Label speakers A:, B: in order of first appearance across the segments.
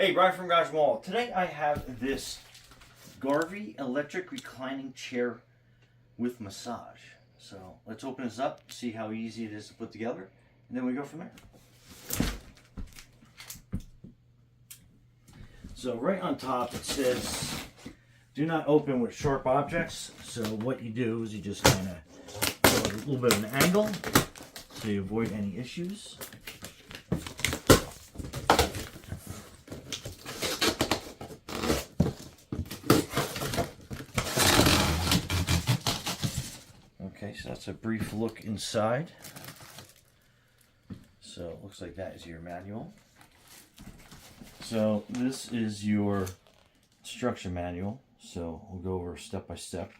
A: Hey, Brian from GarveeHome. Today I have this Garvey electric reclining chair with massage. So let's open this up, see how easy it is to put together, and then we go from there. So right on top it says, do not open with sharp objects. So what you do is you just kind of go a little bit of an angle so you avoid any issues. Okay, so that's a brief look inside. So it looks like that is your manual. So this is your instruction manual. So we'll go over step by step.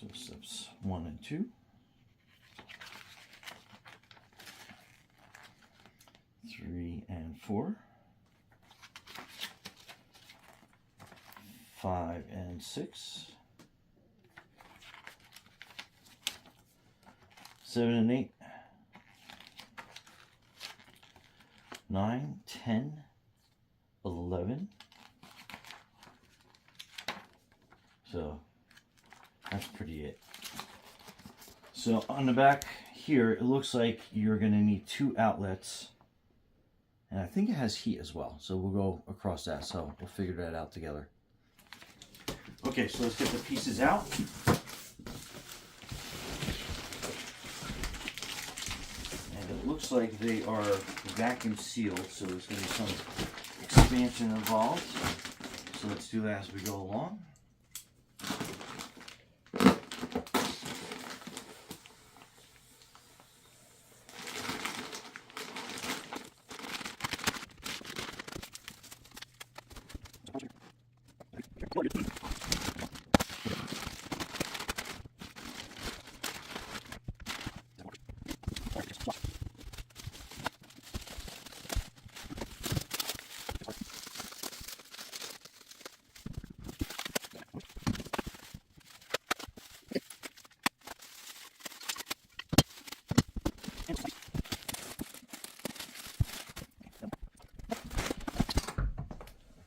A: So steps 1 and 2. 3 and 4. 5 and 6, 7 and 8, 9, 10, 11. So that's pretty it. So on the back here, it looks like you're going to need 2 outlets. And I think it has heat as well. So we'll go across that. So we'll figure that out together. Okay, so let's get the pieces out. And it looks like they are vacuum sealed, so there's going to be some expansion involved. So let's do that as we go along.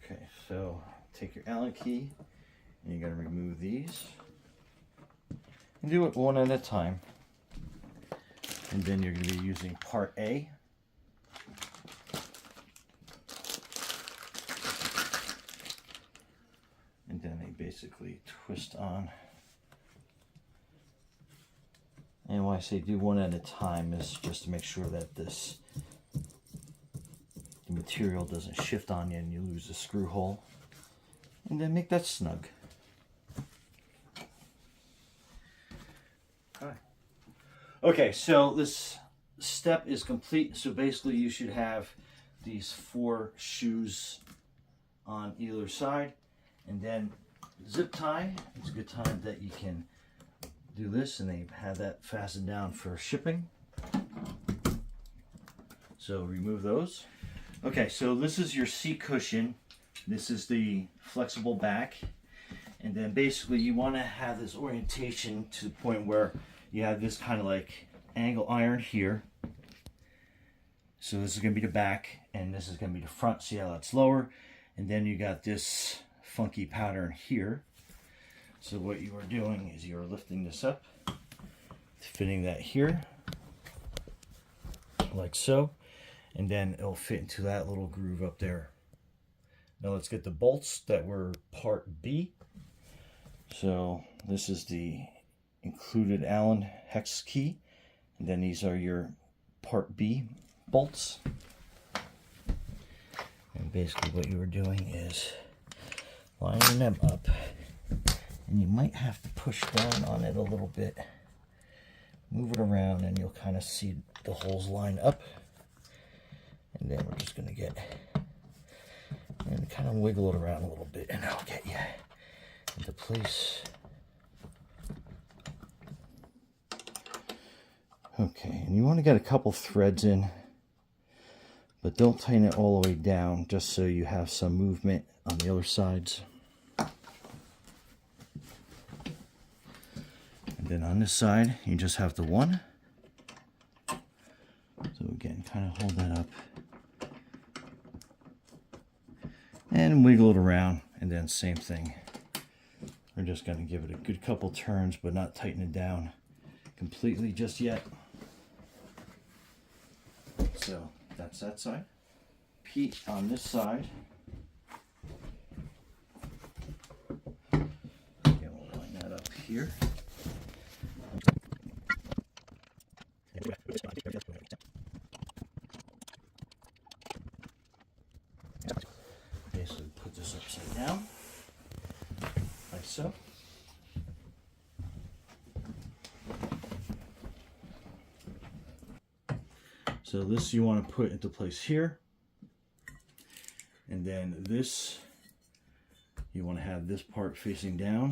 A: Okay, so take your Allen key and you're going to remove these. And do it one at a time. And then you're going to be using part A. And then they basically twist on. And when I say do one at a time is just to make sure that the material doesn't shift on you and you lose the screw hole. And then make that snug. Okay, so this step is complete. So basically you should have these 4 shoes on either side. And then zip tie. It's a good time that you can do this, and they have that fastened down for shipping. So remove those. Okay, so this is your seat cushion. This is the flexible back. And then basically you want to have this orientation to the point where you have this kind of like angle iron here. So this is going to be the back, and this is going to be the front. See how that's lower? And then you got this funky pattern here. So what you are doing is you're lifting this up, fitting that here, like so, and then it'll fit into that little groove up there. Now let's get the bolts that were part B. So this is the included Allen hex key, and then these are your part B bolts. And basically what you are doing is lining them up, and you might have to push down on it a little bit, move it around, and you'll kind of see the holes line up. And then we're just going to get and kind of wiggle it around a little bit, and I'll get you into place. Okay, and you want to get a couple threads in, but don't tighten it all the way down, just so you have some movement on the other sides. And then on this side, you just have the one. So again, kind of hold that up and wiggle it around, and then same thing. We're just going to give it a good couple turns, but not tighten it down completely just yet. So that's that side. Pete on this side. Again, we'll line that up here. Basically put this upside down, like so. So this you want to put into place here, and then this you want to have this part facing down,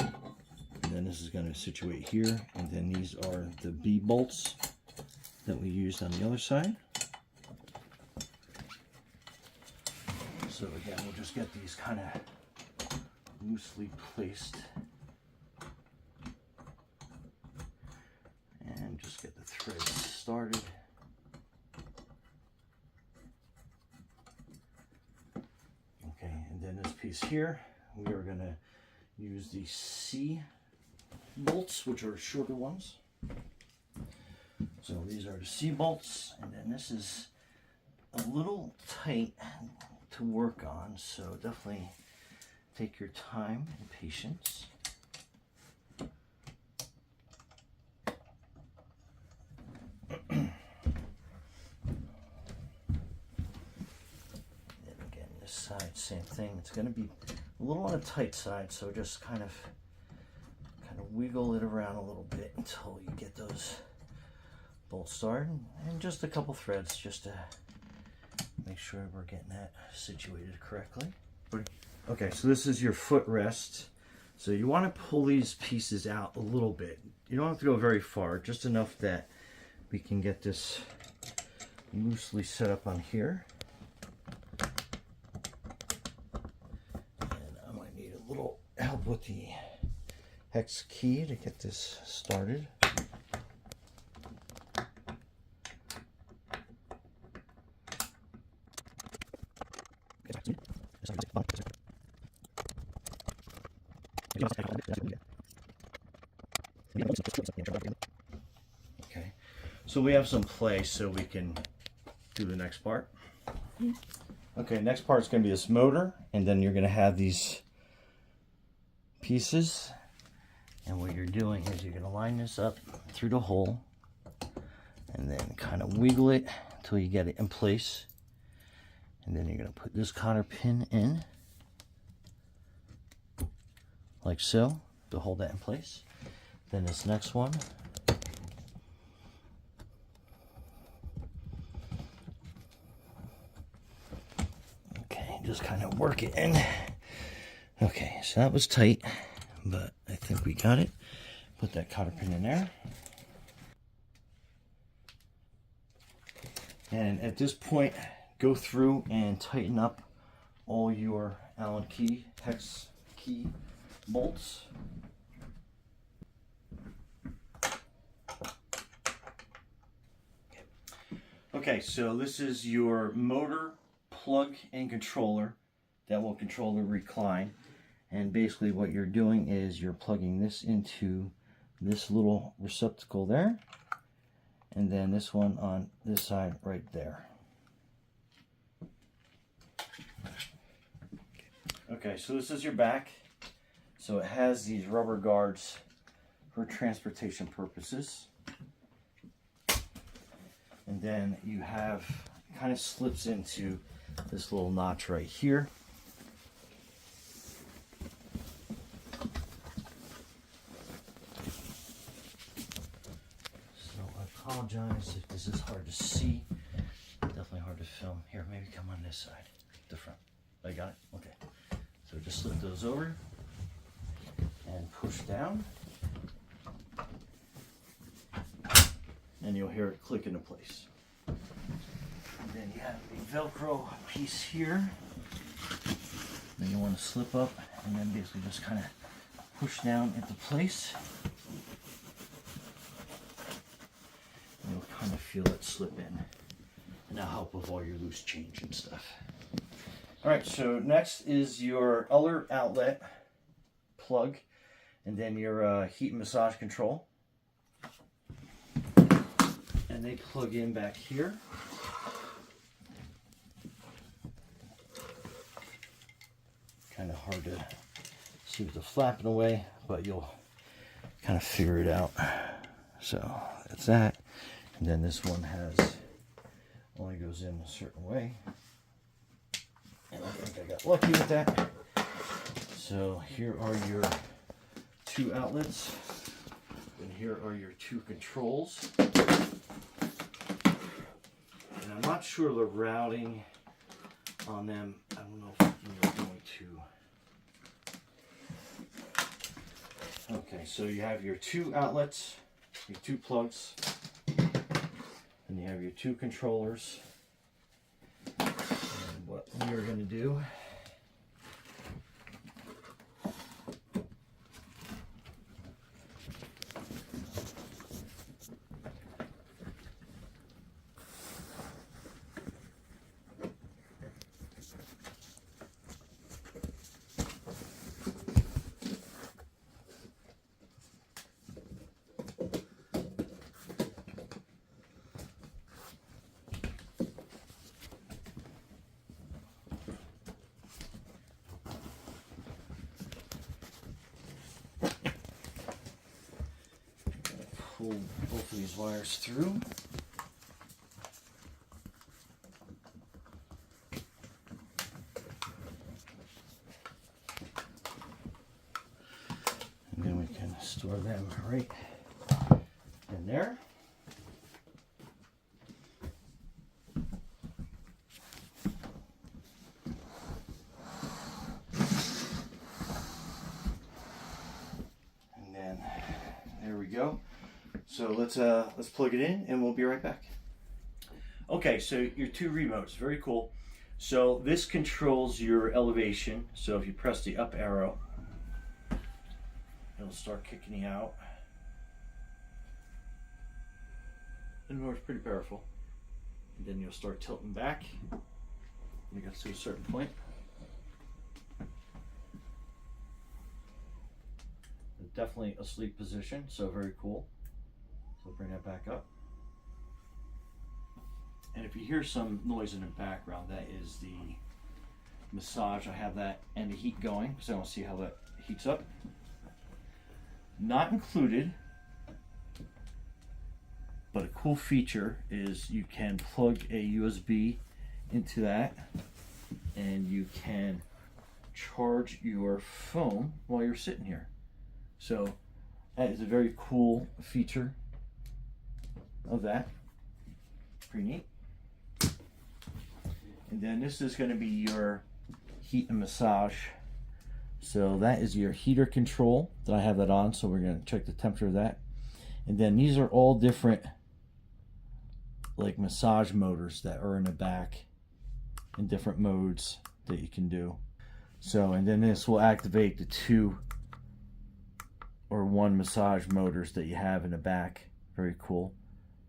A: and then this is going to situate here, and then these are the B bolts that we used on the other side. So again, we'll just get these kind of loosely placed and just get the threads started. Okay, and then this piece here, we are going to use the C bolts, which are shorter ones. So these are the C bolts, and then this is a little tight to work on, so definitely take your time and patience. And again, this side, same thing. It's going to be a little on the tight side, so just kind of wiggle it around a little bit until you get those bolts started, and just a couple threads just to make sure we're getting that situated correctly. Okay, so this is your footrest. So you want to pull these pieces out a little bit. You don't have to go very far, just enough that we can get this loosely set up on here. And I might need a little help with the hex key to get this started. Okay, so we have some play, so we can do the next part. Okay, next part is going to be this motor, and then you're going to have these pieces, and what you're doing is you're going to line this up through the hole and then kind of wiggle it until you get it in place, and then you're going to put this cotter pin in like so to hold that in place. Then this next one, okay, just kind of work it in. Okay, so that was tight, but I think we got it. Put that cotter pin in there. And at this point, go through and tighten up all your Allen key, hex key bolts. Okay, so this is your motor, plug, and controller that will control the recline. And basically what you're doing is you're plugging this into this little receptacle there, and then this one on this side right there. Okay, so this is your back. So it has these rubber guards for transportation purposes. And then you have, it kind of slips into this little notch right here. So I apologize if this is hard to see. Definitely hard to film. Here, maybe come on this side, the front. I got it? Okay. So just slip those over and push down. And you'll hear it click into place. And then you have a Velcro piece here. Then you want to slip up and then basically just kind of push down into place. And you'll kind of feel it slip in. and that'll help with all your loose change and stuff. All right, so next is your other outlet plug, and then your heat and massage control. And they plug in back here. Kind of hard to see with the flapping away, but you'll kind of figure it out. So that's that. And then this one only goes in a certain way. And I think I got lucky with that. So here are your 2 outlets. And here are your 2 controls. And I'm not sure the routing on them. I don't know if you're going to. Okay, so you have your 2 outlets, your 2 plugs, and you have your 2 controllers. And what we are going to do pull both of these wires through. And then we can store them right in there. And then there we go. So let's plug it in and we'll be right back. Okay, so your 2 remotes, very cool. So this controls your elevation. So if you press the up arrow, it'll start kicking you out. And it works pretty powerful. And then you'll start tilting back. You get to a certain point. Definitely a sleep position, so very cool. So bring that back up. And if you hear some noise in the background, that is the massage. I have that and the heat going, because I want to see how that heats up. Not included, but a cool feature is you can plug a USB into that, and you can charge your phone while you're sitting here. So that is a very cool feature of that. Pretty neat. And then this is going to be your heat and massage. So that is your heater control that I have that on. So we're going to check the temperature of that. And then these are all different like massage motors that are in the back in different modes that you can do. So, and then this will activate the 2 or 1 massage motors that you have in the back. Very cool.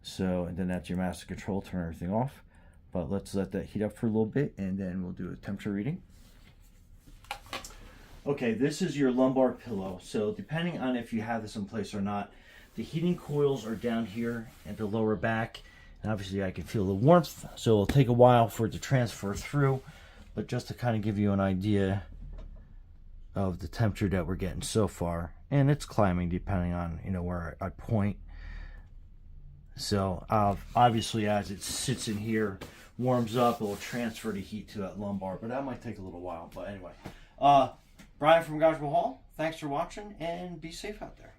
A: So, and then that's your master control, turn everything off. But let's let that heat up for a little bit and then we'll do a temperature reading. Okay, this is your lumbar pillow. So depending on if you have this in place or not, the heating coils are down here at the lower back. And obviously I can feel the warmth, so it'll take a while for it to transfer through. But just to kind of give you an idea of the temperature that we're getting so far. And it's climbing depending on, you know, where I point. So obviously as it sits in here, warms up, it will transfer the heat to that lumbar, but that might take a little while. But anyway, Brian from GarveeHome, thanks for watching and be safe out there.